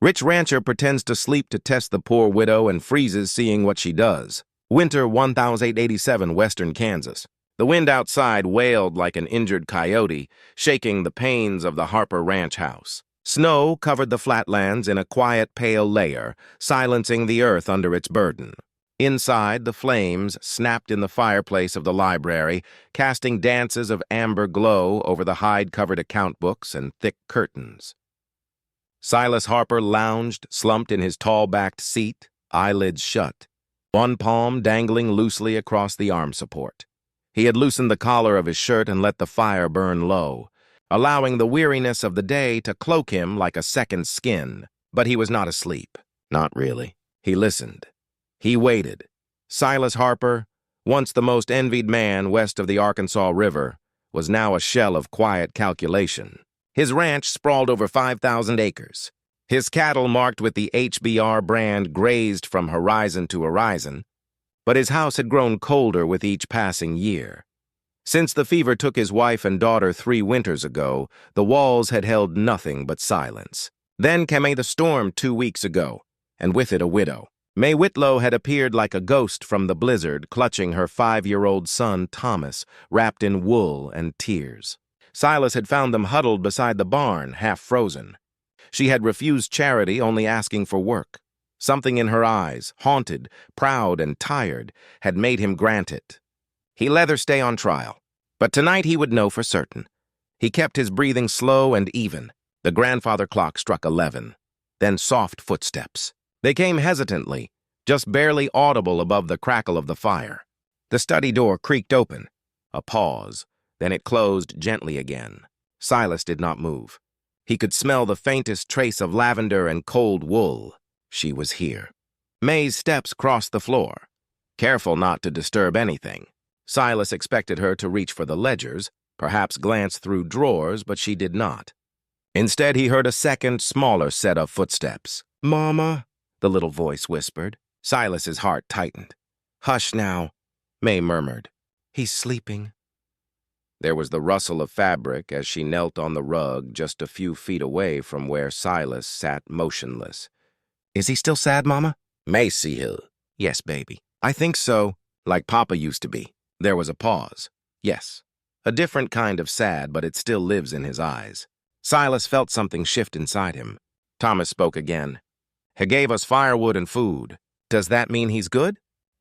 Rich rancher pretends to sleep to test the poor widow and freezes seeing what she does. Winter 1887, Western Kansas. The wind outside wailed like an injured coyote, shaking the panes of the Harper Ranch house. Snow covered the flatlands in a quiet, pale layer, silencing the earth under its burden. Inside, the flames snapped in the fireplace of the library, casting dances of amber glow over the hide-covered account books and thick curtains. Silas Harper lounged, slumped in his tall-backed seat, eyelids shut, one palm dangling loosely across the arm support. He had loosened the collar of his shirt and let the fire burn low, allowing the weariness of the day to cloak him like a second skin. But he was not asleep. Not really. He listened. He waited. Silas Harper, once the most envied man west of the Arkansas River, was now a shell of quiet calculation. His ranch sprawled over 5,000 acres. His cattle marked with the HBR brand grazed from horizon to horizon, but his house had grown colder with each passing year. Since the fever took his wife and daughter 3 winters ago, the walls had held nothing but silence. Then came the storm 2 weeks ago, and with it a widow. May Whitlow had appeared like a ghost from the blizzard, clutching her 5-year-old son, Thomas, wrapped in wool and tears. Silas had found them huddled beside the barn, half frozen. She had refused charity, only asking for work. Something in her eyes, haunted, proud, and tired, had made him grant it. He let her stay on trial, but tonight he would know for certain. He kept his breathing slow and even. The grandfather clock struck 11. Then soft footsteps. They came hesitantly, just barely audible above the crackle of the fire. The study door creaked open. A pause. Then it closed gently again. Silas did not move. He could smell the faintest trace of lavender and cold wool. She was here. May's steps crossed the floor. Careful not to disturb anything. Silas expected her to reach for the ledgers, perhaps glance through drawers, but she did not. Instead, he heard a second, smaller set of footsteps. "Mama," the little voice whispered. Silas's heart tightened. "Hush now," May murmured. "He's sleeping." There was the rustle of fabric as she knelt on the rug just a few feet away from where Silas sat motionless. "Is he still sad, Mama?" "May see him." "Yes, baby. I think so. Like Papa used to be." There was a pause. Yes. A different kind of sad, but it still lives in his eyes. Silas felt something shift inside him. Thomas spoke again. "He gave us firewood and food. Does that mean he's good?"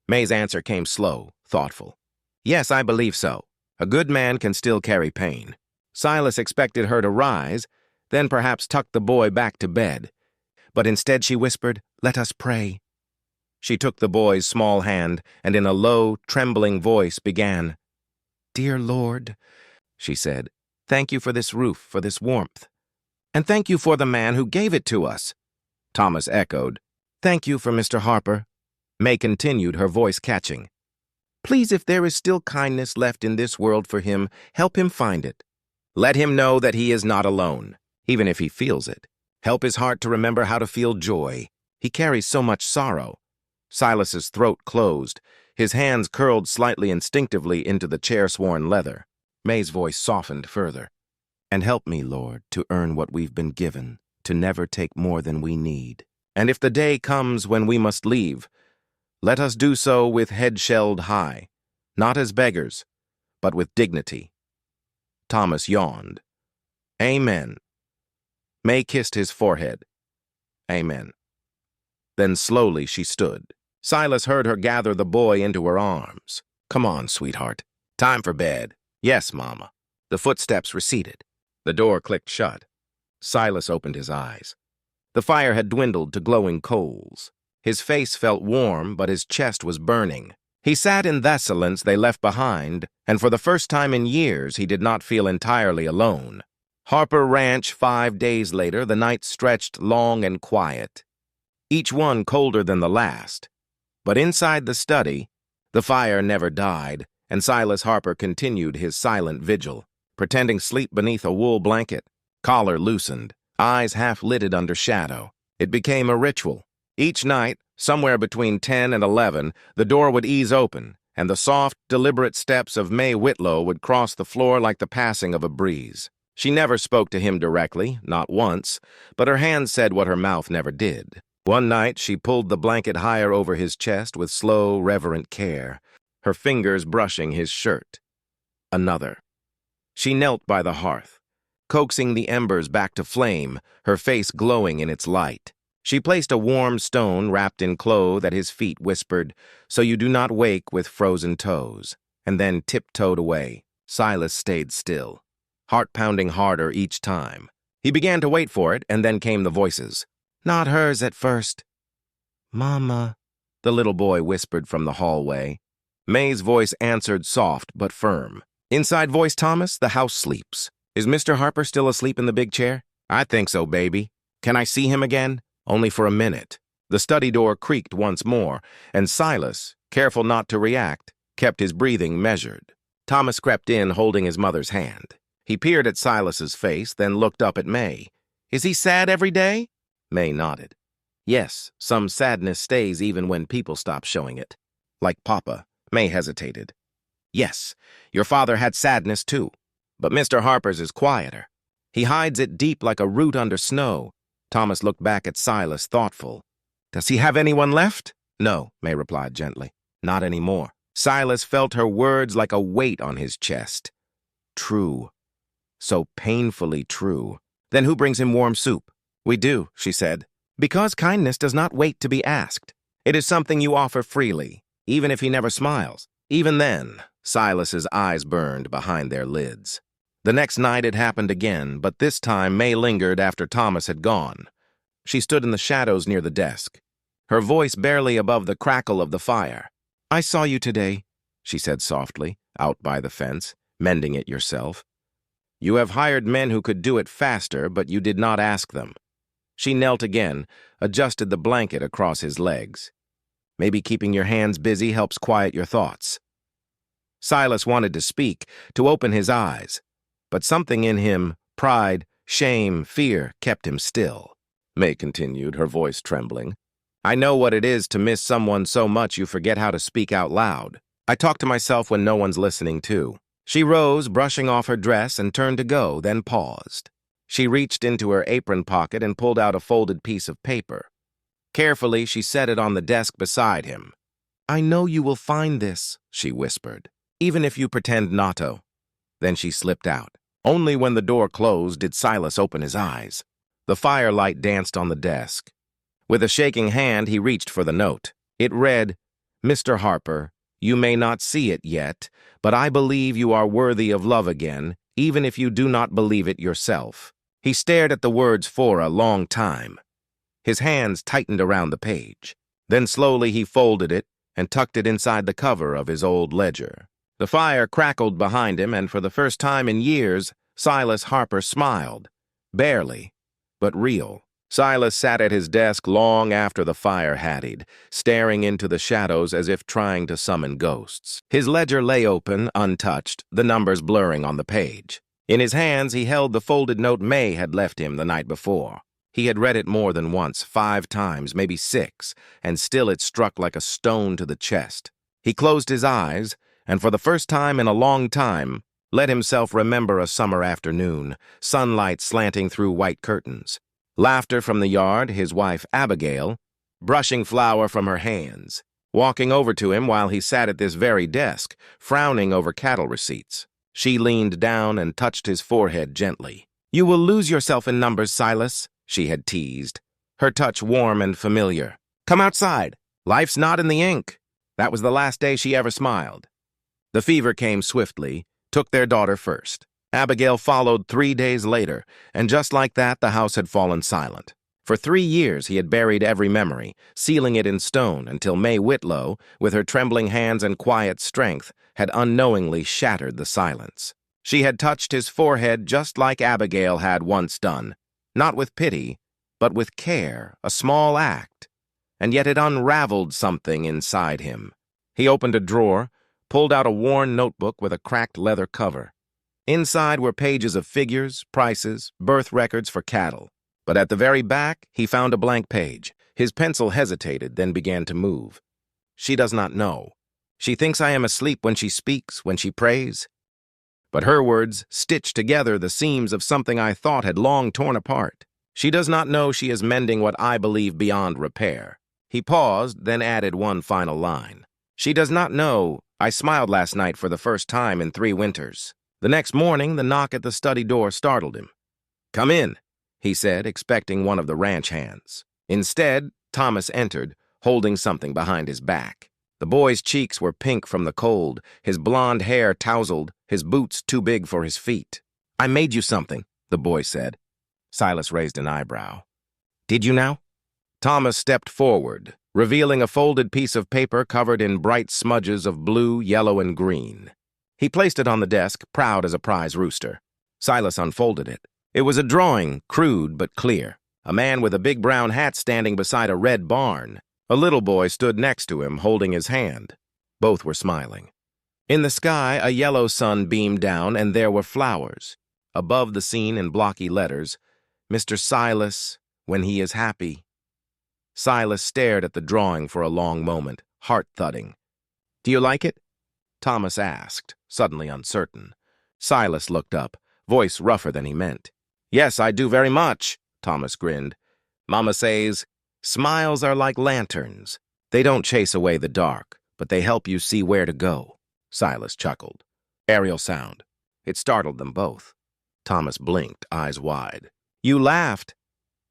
May's answer came slow, thoughtful. "Yes, I believe so. A good man can still carry pain." Silas expected her to rise, then perhaps tuck the boy back to bed. But instead she whispered, "Let us pray." She took the boy's small hand and in a low, trembling voice began, "Dear Lord," she said, "thank you for this roof, for this warmth. And thank you for the man who gave it to us." Thomas echoed, "Thank you for Mr. Harper." May continued, her voice catching. "Please, if there is still kindness left in this world for him, help him find it. Let him know that he is not alone, even if he feels it. Help his heart to remember how to feel joy. He carries so much sorrow." Silas's throat closed, his hands curled slightly instinctively into the chair-sworn leather. May's voice softened further. "And help me, Lord, to earn what we've been given, to never take more than we need. And if the day comes when we must leave, let us do so with head held high, not as beggars, but with dignity." Thomas yawned. "Amen." May kissed his forehead. "Amen." Then slowly she stood. Silas heard her gather the boy into her arms. "Come on, sweetheart. Time for bed." "Yes, Mama." The footsteps receded. The door clicked shut. Silas opened his eyes. The fire had dwindled to glowing coals. His face felt warm, but his chest was burning. He sat in the silence they left behind, and for the first time in years he did not feel entirely alone. Harper Ranch 5 days later, the night stretched long and quiet, each one colder than the last. But inside the study, the fire never died, and Silas Harper continued his silent vigil, pretending sleep beneath a wool blanket, collar loosened, eyes half-lidded under shadow. It became a ritual. Each night, somewhere between 10 and 11, the door would ease open, and the soft, deliberate steps of May Whitlow would cross the floor like the passing of a breeze. She never spoke to him directly, not once, but her hands said what her mouth never did. One night, she pulled the blanket higher over his chest with slow, reverent care, her fingers brushing his shirt. Another. She knelt by the hearth, coaxing the embers back to flame, her face glowing in its light. She placed a warm stone wrapped in cloth at his feet, whispered, "So you do not wake with frozen toes," and then tiptoed away. Silas stayed still, heart pounding harder each time. He began to wait for it, and then came the voices. Not hers at first. "Mama," the little boy whispered from the hallway. May's voice answered soft but firm. "Inside voice, Thomas, the house sleeps. Is Mr. Harper still asleep in the big chair?" "I think so, baby. Can I see him again?" "Only for a minute." The study door creaked once more, and Silas, careful not to react, kept his breathing measured. Thomas crept in, holding his mother's hand. He peered at Silas's face, then looked up at May. "Is he sad every day?" May nodded. "Yes, some sadness stays even when people stop showing it. Like Papa." May hesitated. "Yes, your father had sadness too, but Mr. Harper's is quieter. He hides it deep like a root under snow." Thomas looked back at Silas, thoughtful. "Does he have anyone left?" "No," May replied gently. "Not anymore." Silas felt her words like a weight on his chest. True. So painfully true. "Then who brings him warm soup?" "We do," she said. "Because kindness does not wait to be asked. It is something you offer freely, even if he never smiles." Even then, Silas's eyes burned behind their lids. The next night it happened again, but this time May lingered after Thomas had gone. She stood in the shadows near the desk, her voice barely above the crackle of the fire. "I saw you today," she said softly, "out by the fence, mending it yourself. You have hired men who could do it faster, but you did not ask them." She knelt again, adjusted the blanket across his legs. "Maybe keeping your hands busy helps quiet your thoughts." Silas wanted to speak, to open his eyes, but something in him, pride, shame, fear, kept him still. May continued, her voice trembling. "I know what it is to miss someone so much you forget how to speak out loud. I talk to myself when no one's listening too." She rose, brushing off her dress, and turned to go, then paused. She reached into her apron pocket and pulled out a folded piece of paper. Carefully, she set it on the desk beside him. "I know you will find this," she whispered, "even if you pretend not to." Then she slipped out. Only when the door closed did Silas open his eyes. The firelight danced on the desk. With a shaking hand, he reached for the note. It read, "Mr. Harper, you may not see it yet, but I believe you are worthy of love again, even if you do not believe it yourself." He stared at the words for a long time. His hands tightened around the page. Then slowly he folded it and tucked it inside the cover of his old ledger. The fire crackled behind him, and for the first time in years, Silas Harper smiled. Barely, but real. Silas sat at his desk long after the fire haddied, staring into the shadows as if trying to summon ghosts. His ledger lay open, untouched, the numbers blurring on the page. In his hands, he held the folded note May had left him the night before. He had read it more than once, 5 times, maybe 6, and still it struck like a stone to the chest. He closed his eyes, and for the first time in a long time, let himself remember a summer afternoon, sunlight slanting through white curtains. Laughter from the yard, his wife Abigail, brushing flour from her hands, walking over to him while he sat at this very desk, frowning over cattle receipts. She leaned down and touched his forehead gently. "You will lose yourself in numbers, Silas," she had teased, her touch warm and familiar. "Come outside. Life's not in the ink." That was the last day she ever smiled. The fever came swiftly, took their daughter first. Abigail followed 3 days later, and just like that, the house had fallen silent. For 3 years, he had buried every memory, sealing it in stone until May Whitlow, with her trembling hands and quiet strength, had unknowingly shattered the silence. She had touched his forehead just like Abigail had once done, not with pity, but with care, a small act, and yet it unraveled something inside him. He opened a drawer, pulled out a worn notebook with a cracked leather cover. Inside were pages of figures, prices, birth records for cattle. But at the very back, he found a blank page. His pencil hesitated, then began to move. "She does not know. She thinks I am asleep when she speaks, when she prays." but her words stitched together the seams of something I thought had long torn apart. She does not know she is mending what I believe beyond repair. He paused, then added one final line. She does not know I smiled last night for the first time in 3 winters. The next morning, the knock at the study door startled him. "Come in," he said, expecting one of the ranch hands. Instead, Thomas entered, holding something behind his back. The boy's cheeks were pink from the cold, his blonde hair tousled, his boots too big for his feet. "I made you something," the boy said. Silas raised an eyebrow. "Did you now?" Thomas stepped forward, revealing a folded piece of paper covered in bright smudges of blue, yellow, and green. He placed it on the desk, proud as a prize rooster. Silas unfolded it. It was a drawing, crude but clear. A man with a big brown hat standing beside a red barn. A little boy stood next to him, holding his hand. Both were smiling. In the sky, a yellow sun beamed down, and there were flowers. Above the scene in blocky letters, "Mr. Silas, when he is happy." Silas stared at the drawing for a long moment, heart thudding. "Do you like it?" Thomas asked, suddenly uncertain. Silas looked up, voice rougher than he meant. "Yes, I do very much," Thomas grinned. "Mama says, smiles are like lanterns. They don't chase away the dark, but they help you see where to go." Silas chuckled. Aerial sound. It startled them both. Thomas blinked, eyes wide. "You laughed."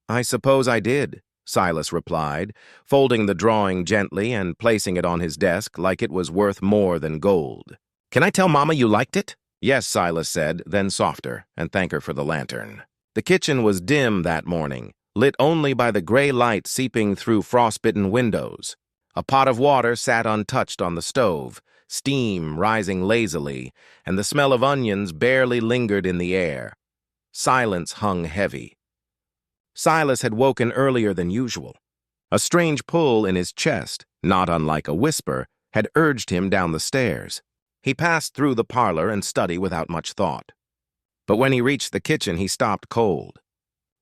"I suppose I did," Silas replied, folding the drawing gently and placing it on his desk like it was worth more than gold. "Can I tell Mama you liked it?" "Yes," Silas said, then softer, and thank her for the lantern. The kitchen was dim that morning, lit only by the gray light seeping through frostbitten windows. A pot of water sat untouched on the stove, steam rising lazily, and the smell of onions barely lingered in the air. Silence hung heavy. Silas had woken earlier than usual. A strange pull in his chest, not unlike a whisper, had urged him down the stairs. He passed through the parlor and study without much thought. But when he reached the kitchen, he stopped cold.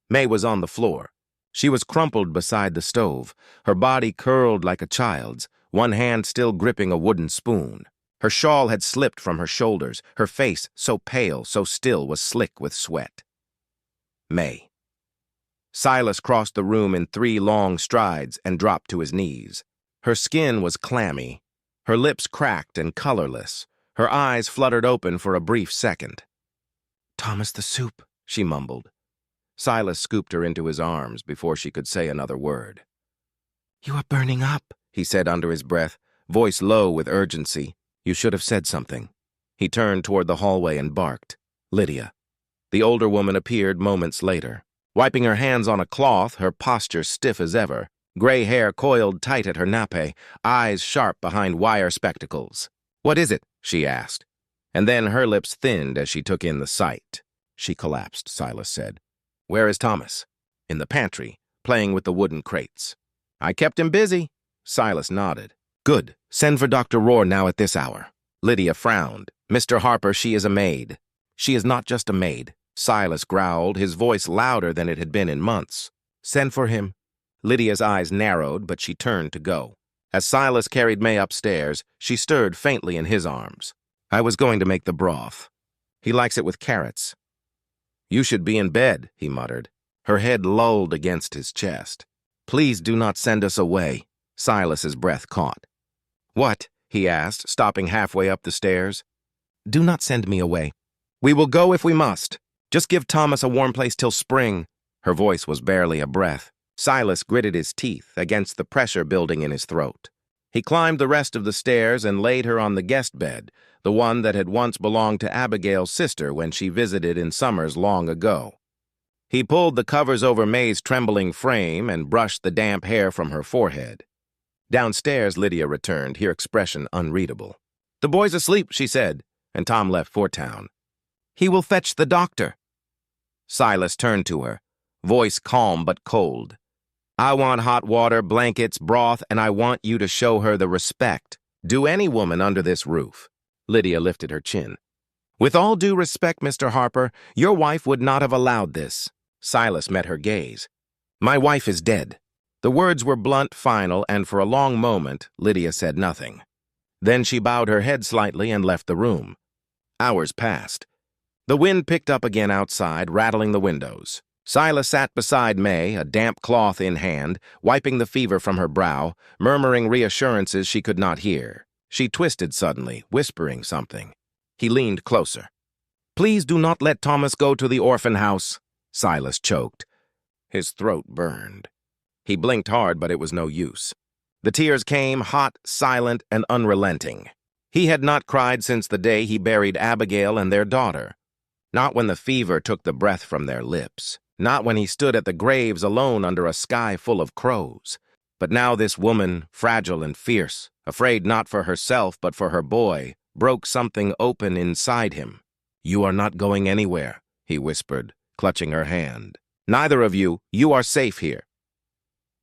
May was on the floor. She was crumpled beside the stove, her body curled like a child's, one hand still gripping a wooden spoon. Her shawl had slipped from her shoulders, her face, so pale, so still, was slick with sweat. May. Silas crossed the room in 3 long strides and dropped to his knees. Her skin was clammy, her lips cracked and colorless, her eyes fluttered open for a brief second. "Thomas, the soup," she mumbled. Silas scooped her into his arms before she could say another word. "You are burning up," he said under his breath, voice low with urgency. "You should have said something." He turned toward the hallway and barked, "Lydia." The older woman appeared moments later. Wiping her hands on a cloth, her posture stiff as ever, gray hair coiled tight at her nape, eyes sharp behind wire spectacles. "What is it?" she asked. And then her lips thinned as she took in the sight. "She collapsed," Silas said. "Where is Thomas?" "In the pantry, playing with the wooden crates." "I kept him busy." Silas nodded. "Good. Send for Dr. Rohr now at this hour." Lydia frowned. "Mr. Harper, she is a maid." "She is not just a maid," Silas growled, his voice louder than it had been in months. "Send for him." Lydia's eyes narrowed, but she turned to go. As Silas carried May upstairs, she stirred faintly in his arms. "I was going to make the broth. He likes it with carrots." "You should be in bed," he muttered. Her head lulled against his chest. "Please do not send us away." Silas's breath caught. "What?" he asked, stopping halfway up the stairs. "Do not send me away. We will go if we must. Just give Thomas a warm place till spring." Her voice was barely a breath. Silas gritted his teeth against the pressure building in his throat. He climbed the rest of the stairs and laid her on the guest bed, the one that had once belonged to Abigail's sister when she visited in summers long ago. He pulled the covers over May's trembling frame and brushed the damp hair from her forehead. Downstairs, Lydia returned, her expression unreadable. "The boy's asleep," she said, and Tom left for town. "He will fetch the doctor." Silas turned to her, voice calm but cold. "I want hot water, blankets, broth, and I want you to show her the respect due any woman under this roof." Lydia lifted her chin. "With all due respect, Mr. Harper, your wife would not have allowed this." Silas met her gaze. "My wife is dead." The words were blunt, final, and for a long moment, Lydia said nothing. Then she bowed her head slightly and left the room. Hours passed. The wind picked up again outside, rattling the windows. Silas sat beside May, a damp cloth in hand, wiping the fever from her brow, murmuring reassurances she could not hear. She twisted suddenly, whispering something. He leaned closer. "Please do not let Thomas go to the orphan house," Silas choked. His throat burned. He blinked hard, but it was no use. The tears came, hot, silent, and unrelenting. He had not cried since the day he buried Abigail and their daughter. Not when the fever took the breath from their lips. Not when he stood at the graves alone under a sky full of crows. But now this woman, fragile and fierce, afraid not for herself but for her boy, broke something open inside him. "You are not going anywhere," he whispered, clutching her hand. "Neither of you. You are safe here."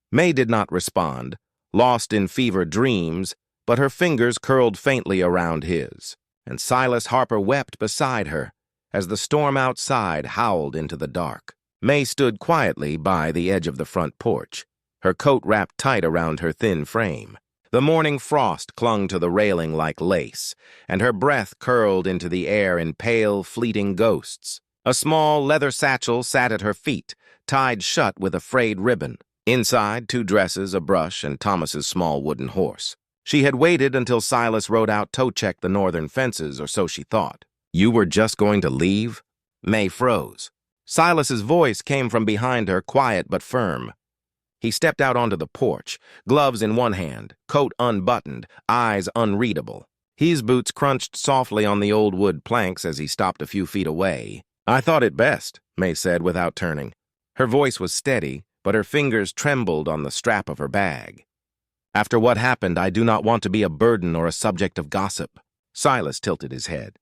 May did not respond, lost in fever dreams, but her fingers curled faintly around his, and Silas Harper wept beside her as the storm outside howled into the dark. May stood quietly by the edge of the front porch, her coat wrapped tight around her thin frame. The morning frost clung to the railing like lace, and her breath curled into the air in pale, fleeting ghosts. A small leather satchel sat at her feet, tied shut with a frayed ribbon. Inside, 2 dresses, a brush, and Thomas's small wooden horse. She had waited until Silas rode out to check the northern fences, or so she thought. "You were just going to leave?" May froze. Silas's voice came from behind her, quiet but firm. He stepped out onto the porch, gloves in one hand, coat unbuttoned, eyes unreadable. His boots crunched softly on the old wood planks as he stopped a few feet away. "I thought it best," May said without turning. Her voice was steady, but her fingers trembled on the strap of her bag. "After what happened, I do not want to be a burden or a subject of gossip." Silas tilted his head.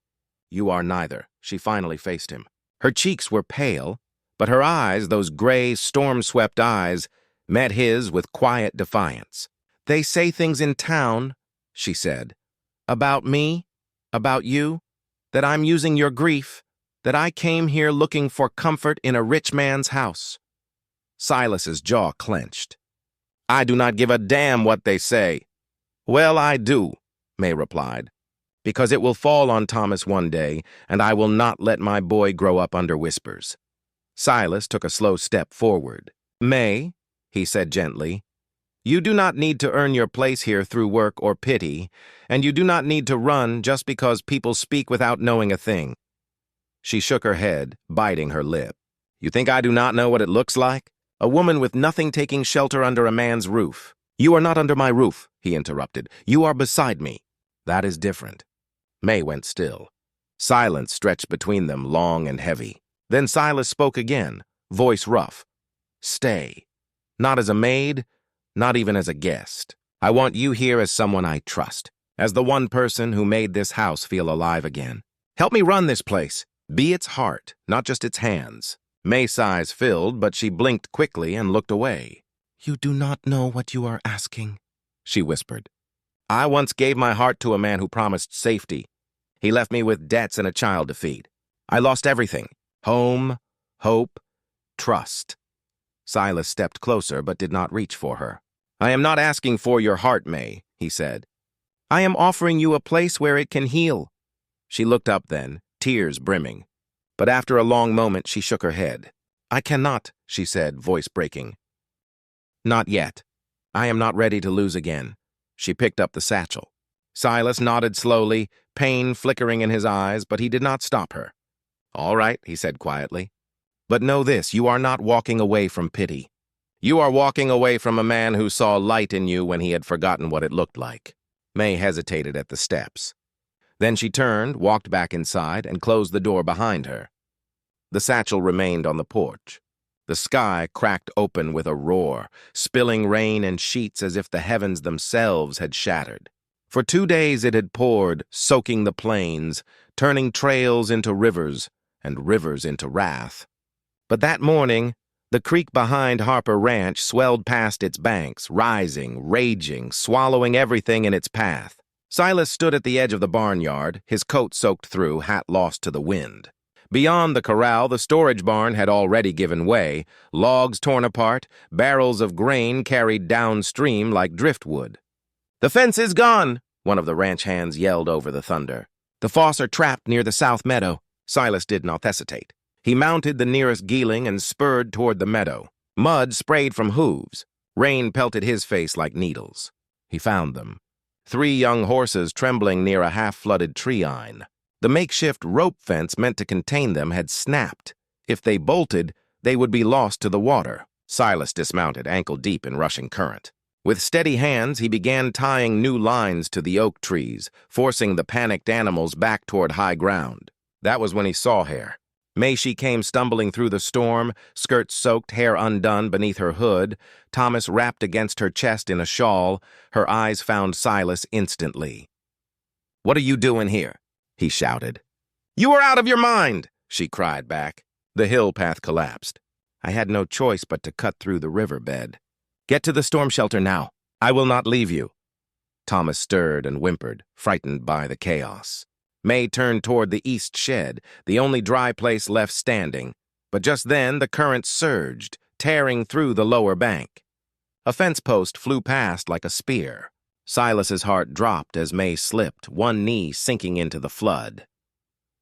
"You are neither." She finally faced him. Her cheeks were pale, but her eyes, those gray, storm-swept eyes, met his with quiet defiance. "They say things in town," she said, "about me, about you, that I'm using your grief, that I came here looking for comfort in a rich man's house." Silas's jaw clenched. "I do not give a damn what they say." "Well, I do," May replied, "because it will fall on Thomas one day, and I will not let my boy grow up under whispers." Silas took a slow step forward. "May," he said gently, "you do not need to earn your place here through work or pity, and you do not need to run just because people speak without knowing a thing." She shook her head, biting her lip. "You think I do not know what it looks like? A woman with nothing taking shelter under a man's roof." "You are not under my roof," he interrupted. "You are beside me." "That is different." May went still. Silence stretched between them, long and heavy. Then Silas spoke again, voice rough. "Stay. Not as a maid, not even as a guest. I want you here as someone I trust, as the one person who made this house feel alive again. Help me run this place. Be its heart, not just its hands." May's eyes filled, but she blinked quickly and looked away. "You do not know what you are asking," she whispered. "I once gave my heart to a man who promised safety. He left me with debts and a child to feed. I lost everything. Home, hope, trust." Silas stepped closer but did not reach for her. "I am not asking for your heart, May," he said. "I am offering you a place where it can heal." She looked up then, tears brimming. But after a long moment, she shook her head. "I cannot," she said, voice breaking. "Not yet. I am not ready to lose again." She picked up the satchel. Silas nodded slowly, pain flickering in his eyes, but he did not stop her. "All right," he said quietly. "But know this, you are not walking away from pity. You are walking away from a man who saw light in you when he had forgotten what it looked like." May hesitated at the steps. Then she turned, walked back inside, and closed the door behind her. The satchel remained on the porch. The sky cracked open with a roar, spilling rain in sheets as if the heavens themselves had shattered. For 2 days it had poured, soaking the plains, turning trails into rivers, and rivers into wrath. But that morning, the creek behind Harper Ranch swelled past its banks, rising, raging, swallowing everything in its path. Silas stood at the edge of the barnyard, his coat soaked through, hat lost to the wind. Beyond the corral, the storage barn had already given way, logs torn apart, barrels of grain carried downstream like driftwood. "The fence is gone," one of the ranch hands yelled over the thunder. "The Foss are trapped near the south meadow." Silas did not hesitate. He mounted the nearest geeling and spurred toward the meadow. Mud sprayed from hooves. Rain pelted his face like needles. He found them. 3 young horses trembling near a half-flooded tree-line. The makeshift rope fence meant to contain them had snapped. If they bolted, they would be lost to the water. Silas dismounted, ankle-deep in rushing current. With steady hands, he began tying new lines to the oak trees, forcing the panicked animals back toward high ground. That was when he saw Hare. She came stumbling through the storm, skirt soaked, hair undone beneath her hood, Thomas wrapped against her chest in a shawl. Her eyes found Silas instantly. "What are you doing here?" he shouted. "You are out of your mind!" she cried back. The hill path collapsed. "I had no choice but to cut through the riverbed. Get to the storm shelter now. I will not leave you." Thomas stirred and whimpered, frightened by the chaos. May turned toward the east shed, the only dry place left standing, but just then the current surged, tearing through the lower bank. A fence post flew past like a spear. Silas's heart dropped as May slipped, one knee sinking into the flood.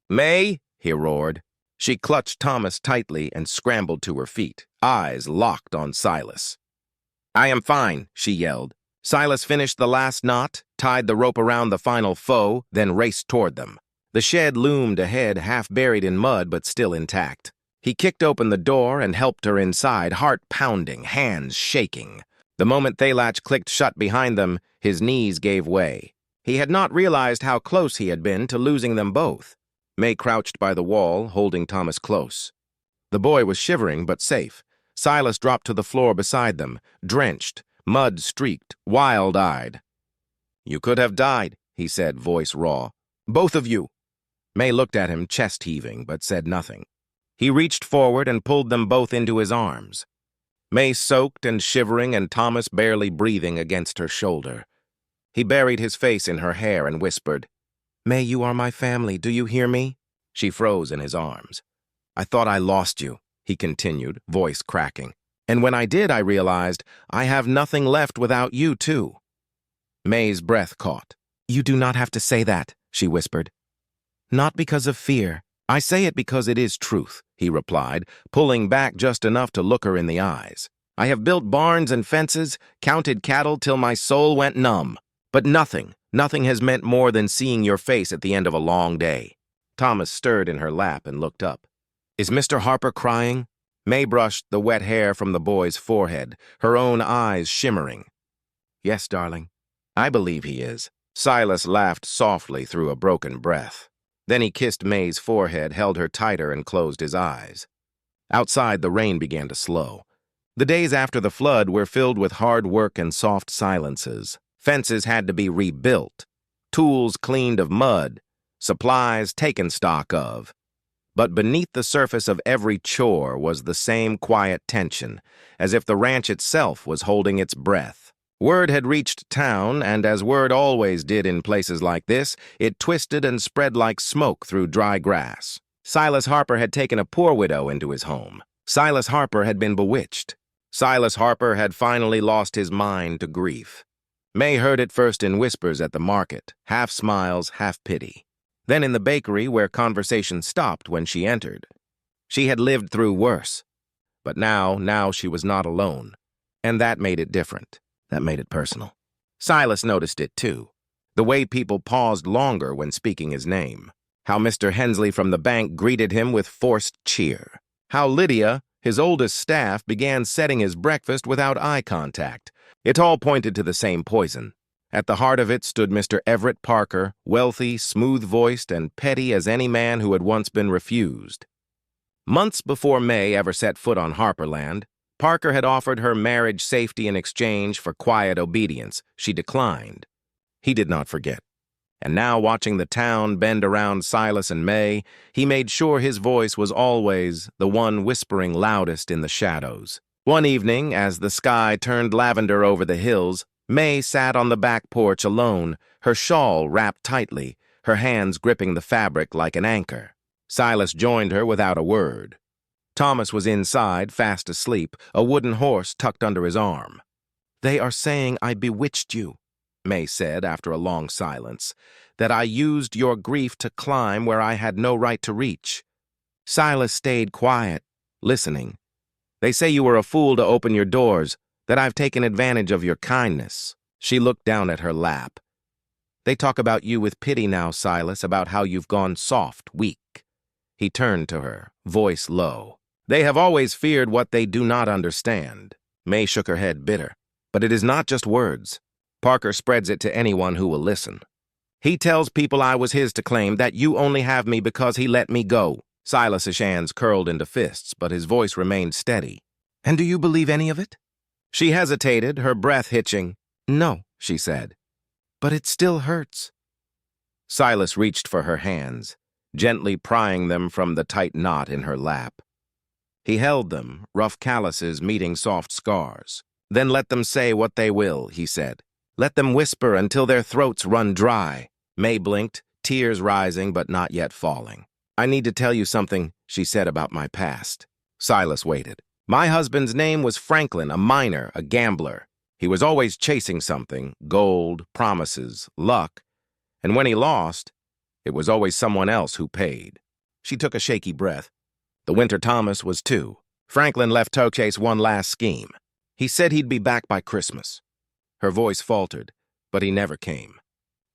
"May!" he roared. She clutched Thomas tightly and scrambled to her feet, eyes locked on Silas. "I am fine," she yelled. Silas finished the last knot, tied the rope around the final foe, then raced toward them. The shed loomed ahead, half buried in mud but still intact. He kicked open the door and helped her inside, heart pounding, hands shaking. The moment the latch clicked shut behind them, his knees gave way. He had not realized how close he had been to losing them both. May crouched by the wall, holding Thomas close. The boy was shivering but safe. Silas dropped to the floor beside them, drenched, mud-streaked, wild-eyed. "You could have died," he said, voice raw. "Both of you." May looked at him, chest-heaving, but said nothing. He reached forward and pulled them both into his arms. May soaked and shivering and Thomas barely breathing against her shoulder. He buried his face in her hair and whispered, "May, you are my family, do you hear me?" She froze in his arms. "I thought I lost you," he continued, voice cracking. "And when I did, I realized I have nothing left without you, too." May's breath caught. "You do not have to say that," she whispered. "Not because of fear. I say it because it is truth," he replied, pulling back just enough to look her in the eyes. "I have built barns and fences, counted cattle till my soul went numb. But nothing has meant more than seeing your face at the end of a long day." Thomas stirred in her lap and looked up. "Is Mr. Harper crying?" May brushed the wet hair from the boy's forehead, her own eyes shimmering. "Yes, darling. I believe he is." Silas laughed softly through a broken breath. Then he kissed May's forehead, held her tighter, and closed his eyes. Outside, the rain began to slow. The days after the flood were filled with hard work and soft silences. Fences had to be rebuilt, tools cleaned of mud, supplies taken stock of. But beneath the surface of every chore was the same quiet tension, as if the ranch itself was holding its breath. Word had reached town, and as word always did in places like this, it twisted and spread like smoke through dry grass. Silas Harper had taken a poor widow into his home. Silas Harper had been bewitched. Silas Harper had finally lost his mind to grief. May heard it first in whispers at the market, half smiles, half pity. Then in the bakery where conversation stopped when she entered. She had lived through worse. But now she was not alone. And that made it different. That made it personal. Silas noticed it, too. The way people paused longer when speaking his name. How Mr. Hensley from the bank greeted him with forced cheer. How Lydia, his oldest staff, began setting his breakfast without eye contact. It all pointed to the same poison. At the heart of it stood Mr. Everett Parker, wealthy, smooth-voiced, and petty as any man who had once been refused. Months before May ever set foot on Harperland, Parker had offered her marriage safety in exchange for quiet obedience. She declined. He did not forget. And now, watching the town bend around Silas and May, he made sure his voice was always the one whispering loudest in the shadows. One evening, as the sky turned lavender over the hills, May sat on the back porch alone, her shawl wrapped tightly, her hands gripping the fabric like an anchor. Silas joined her without a word. Thomas was inside, fast asleep, a wooden horse tucked under his arm. "They are saying I bewitched you." May said after a long silence, "that I used your grief to climb where I had no right to reach." Silas stayed quiet, listening. "They say you were a fool to open your doors, that I've taken advantage of your kindness." She looked down at her lap. "They talk about you with pity now, Silas, about how you've gone soft, weak." He turned to her, voice low. "They have always feared what they do not understand." May shook her head, bitter. "But it is not just words. Parker spreads it to anyone who will listen. He tells people I was his to claim, that you only have me because he let me go." Silas's hands curled into fists, but his voice remained steady. "And do you believe any of it?" She hesitated, her breath hitching. "No," she said. "But it still hurts." Silas reached for her hands, gently prying them from the tight knot in her lap. He held them, rough calluses meeting soft scars. "Then let them say what they will," he said. "Let them whisper until their throats run dry." May blinked, tears rising but not yet falling. "I need to tell you something," she said, "about my past." Silas waited. "My husband's name was Franklin, a miner, a gambler. He was always chasing something, gold, promises, luck. And when he lost, it was always someone else who paid." She took a shaky breath. "The Winter Thomas was too. Franklin left to chase one last scheme. He said he'd be back by Christmas." Her voice faltered, but he never came.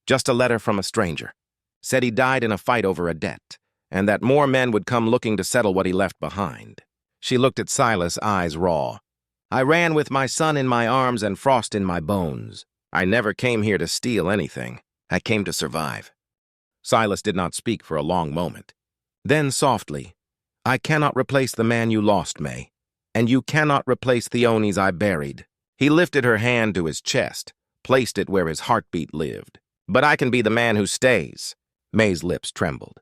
"Just a letter from a stranger. Said he died in a fight over a debt, and that more men would come looking to settle what he left behind." She looked at Silas, eyes raw. "I ran with my son in my arms and frost in my bones. I never came here to steal anything. I came to survive." Silas did not speak for a long moment. Then softly, "I cannot replace the man you lost, May, and you cannot replace the Onis I buried." He lifted her hand to his chest, placed it where his heartbeat lived. "But I can be the man who stays." May's lips trembled.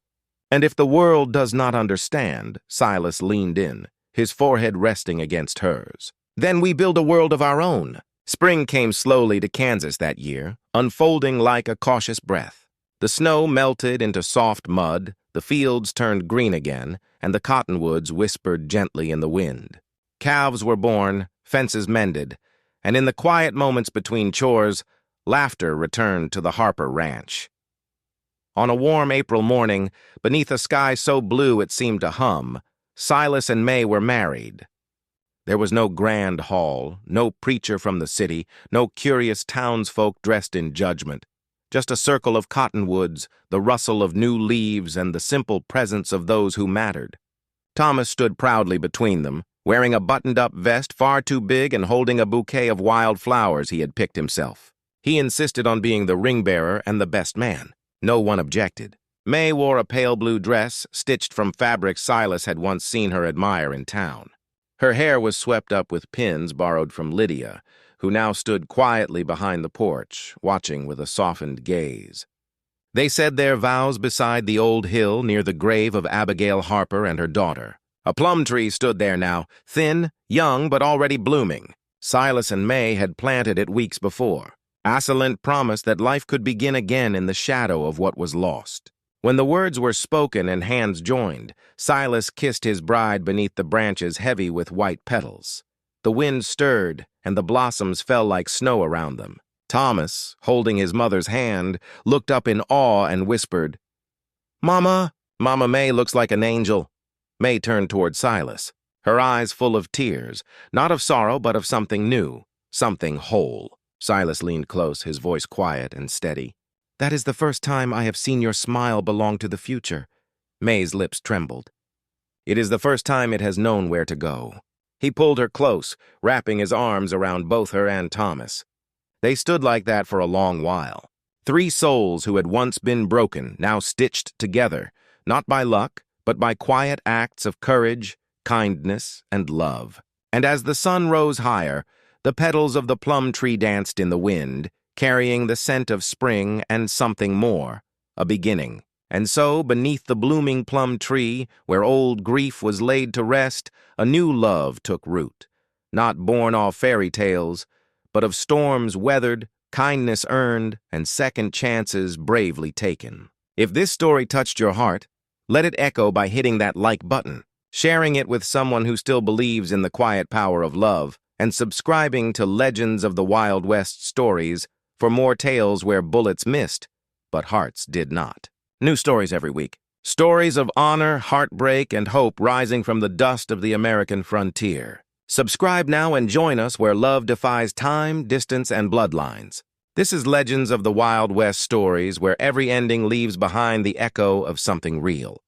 "And if the world does not understand," Silas leaned in, his forehead resting against hers, "then we build a world of our own." Spring came slowly to Kansas that year, unfolding like a cautious breath. The snow melted into soft mud, the fields turned green again, and the cottonwoods whispered gently in the wind. Calves were born, fences mended, and in the quiet moments between chores, laughter returned to the Harper Ranch. On a warm April morning, beneath a sky so blue it seemed to hum, Silas and May were married. There was no grand hall, no preacher from the city, no curious townsfolk dressed in judgment. Just a circle of cottonwoods, the rustle of new leaves, and the simple presence of those who mattered. Thomas stood proudly between them, wearing a buttoned-up vest far too big and holding a bouquet of wild flowers he had picked himself. He insisted on being the ring-bearer and the best man. No one objected. May wore a pale blue dress, stitched from fabric Silas had once seen her admire in town. Her hair was swept up with pins borrowed from Lydia, who now stood quietly behind the porch, watching with a softened gaze. They said their vows beside the old hill near the grave of Abigail Harper and her daughter. A plum tree stood there now, thin, young, but already blooming. Silas and May had planted it weeks before. Assolent promised that life could begin again in the shadow of what was lost. When the words were spoken and hands joined, Silas kissed his bride beneath the branches heavy with white petals. The wind stirred, and the blossoms fell like snow around them. Thomas, holding his mother's hand, looked up in awe and whispered, "Mama!" "Mama May looks like an angel." May turned toward Silas, her eyes full of tears, not of sorrow but of something new, something whole. Silas leaned close, his voice quiet and steady. "That is the first time I have seen your smile belong to the future." May's lips trembled. "It is the first time it has known where to go." He pulled her close, wrapping his arms around both her and Thomas. They stood like that for a long while. Three souls who had once been broken, now stitched together, not by luck, but by quiet acts of courage, kindness, and love. And as the sun rose higher, the petals of the plum tree danced in the wind, carrying the scent of spring and something more, a beginning. And so, beneath the blooming plum tree, where old grief was laid to rest, a new love took root, not born of fairy tales, but of storms weathered, kindness earned, and second chances bravely taken. If this story touched your heart, let it echo by hitting that like button, sharing it with someone who still believes in the quiet power of love, and subscribing to Legends of the Wild West stories for more tales where bullets missed, but hearts did not. New stories every week. Stories of honor, heartbreak, and hope rising from the dust of the American frontier. Subscribe now and join us where love defies time, distance, and bloodlines. This is Legends of the Wild West stories where every ending leaves behind the echo of something real.